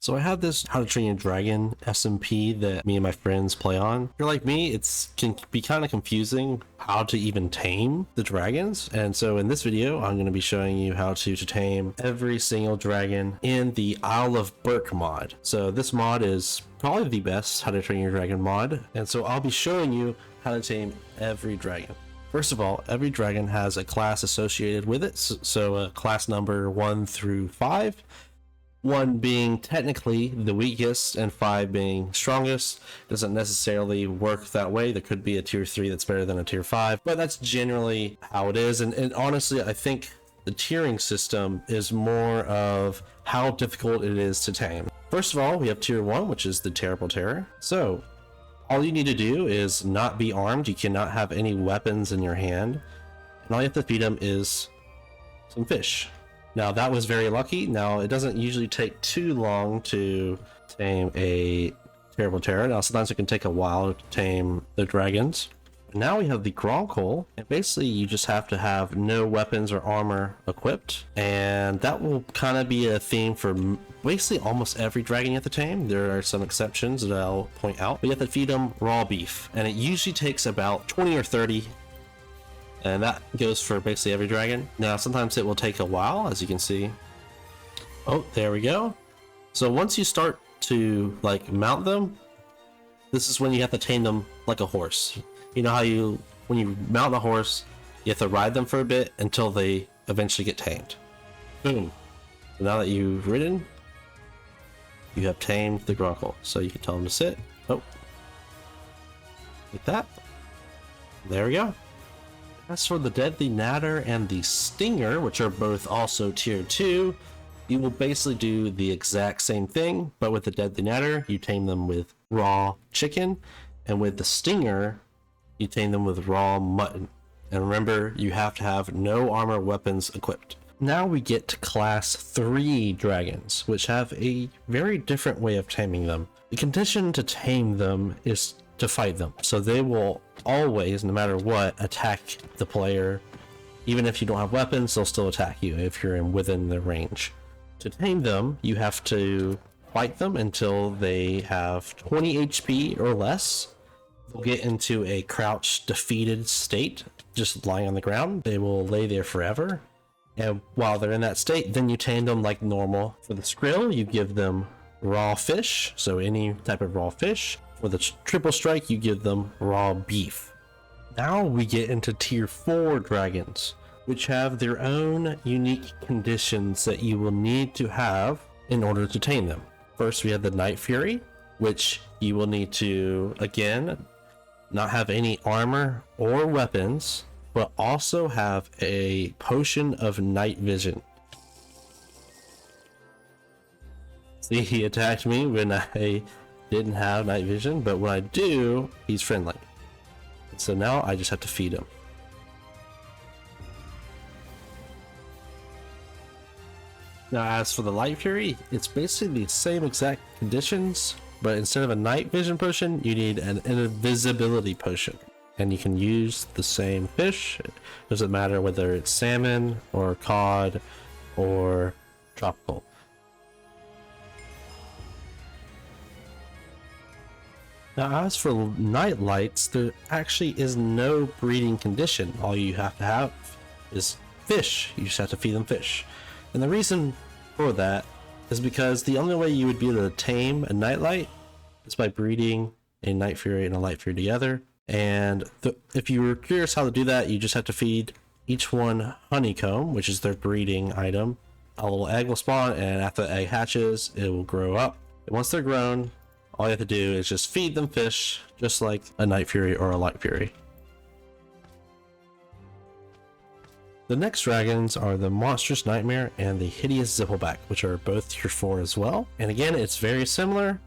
So I have this How to Train Your Dragon SMP that me and my friends play on. If you're like me, it can be kind of confusing how to even tame the dragons. And so in this video, I'm going to be showing you how to tame every single dragon in the Isle of Berk mod. So this mod is probably the best How to Train Your Dragon mod. And so I'll be showing you how to tame every dragon. First of all, every dragon has a class associated with it. So a class number 1 through 5. 1 being technically the weakest and 5 being strongest. Doesn't necessarily work that way. There could be a tier 3 that's better than a tier 5, but that's generally how it is. And honestly, I think the tiering system is more of how difficult it is to tame. First of all, we have tier 1, which is the Terrible Terror. So all you need to do is not be armed. You cannot have any weapons in your hand, and all you have to feed them is some fish. Now that was very lucky. Now it doesn't usually take too long to tame a Terrible Terror. Now sometimes it can take a while to tame the dragons. Now we have the Gronkle, and basically you just have to have no weapons or armor equipped, and that will kind of be a theme for basically almost every dragon you have to tame. There are some exceptions that I'll point out, but you have to feed them raw beef, and it usually takes about 20 or 30. And that goes for basically every dragon. Now, sometimes it will take a while, as you can see. Oh, there we go. So once you start to mount them, this is when you have to tame them like a horse. You know how when you mount a horse, you have to ride them for a bit until they eventually get tamed. Boom. So now that you've ridden, you have tamed the Gronkle. So you can tell them to sit. Oh. Like that. There we go. As for the Deadly Nadder and the Stinger, which are both also tier 2, you will basically do the exact same thing, but with the Deadly Nadder, you tame them with raw chicken, and with the Stinger, you tame them with raw mutton. And remember, you have to have no armor weapons equipped. Now we get to class 3 dragons, which have a very different way of taming them. The condition to tame them is to fight them. So they will always, no matter what, attack the player. Even if you don't have weapons, they'll still attack you if you're within their range. To tame them, you have to fight them until they have 20 HP or less. They'll get into a crouched, defeated state, just lying on the ground. They will lay there forever. And while they're in that state, then you tame them like normal. For the Skrill, you give them raw fish, so any type of raw fish. For the triple strike, you give them raw beef. Now we get into tier 4 dragons, which have their own unique conditions that you will need to have in order to tame them. First, we have the Night Fury, which you will need to, again, not have any armor or weapons, but also have a potion of night vision. See, he attacked me when I didn't have night vision, but when I do, he's friendly. So now I just have to feed him. Now as for the Light Fury, it's basically the same exact conditions, but instead of a night vision potion, you need an invisibility potion. And you can use the same fish. It doesn't matter whether it's salmon or cod or tropical. Now as for night lights, there actually is no breeding condition. All you have to have is fish. You just have to feed them fish. And the reason for that is because the only way you would be able to tame a nightlight is by breeding a Night Fury and a Light Fury together. And if you were curious how to do that, you just have to feed each one honeycomb, which is their breeding item. A little egg will spawn, and after the egg hatches, it will grow up. And once they're grown, all you have to do is just feed them fish, just like a Night Fury or a Light Fury. The next dragons are the Monstrous Nightmare and the Hideous Zippleback, which are both tier 4 as well. And again, it's very similar.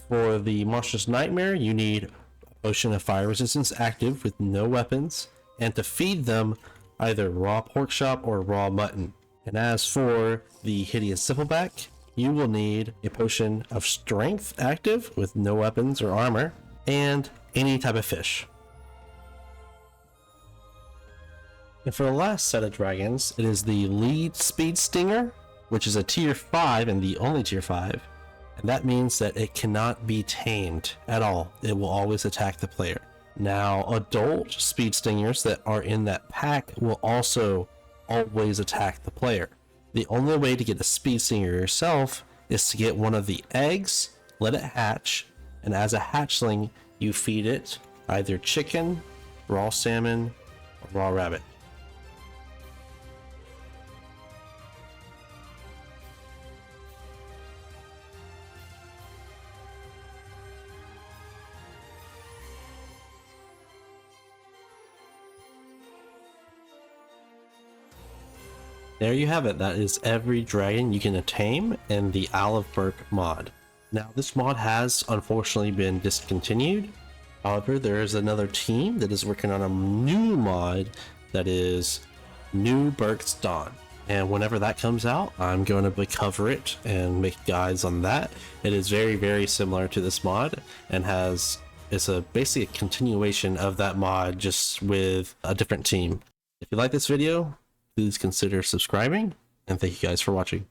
For the Monstrous Nightmare, you need a potion of fire resistance active with no weapons, and to feed them either raw pork chop or raw mutton. And as for the Hideous Zippleback, you will need a potion of strength active with no weapons or armor, and any type of fish. And for the last set of dragons, it is the Lead Speed Stinger, which is a tier 5 and the only tier 5. And that means that it cannot be tamed at all. It will always attack the player. Now, adult speed stingers that are in that pack will also always attack the player. The only way to get a speed stinger yourself is to get one of the eggs, let it hatch, and as a hatchling, you feed it either chicken, raw salmon, or raw rabbit. There you have it. That is every dragon you can tame in the Isle of Berk mod. Now, this mod has unfortunately been discontinued. However, there is another team that is working on a new mod that is New Berk's Dawn. And whenever that comes out, I'm going to cover it and make guides on that. It is very, very similar to this mod and it's basically a continuation of that mod, just with a different team. If you like this video, please consider subscribing, and thank you guys for watching.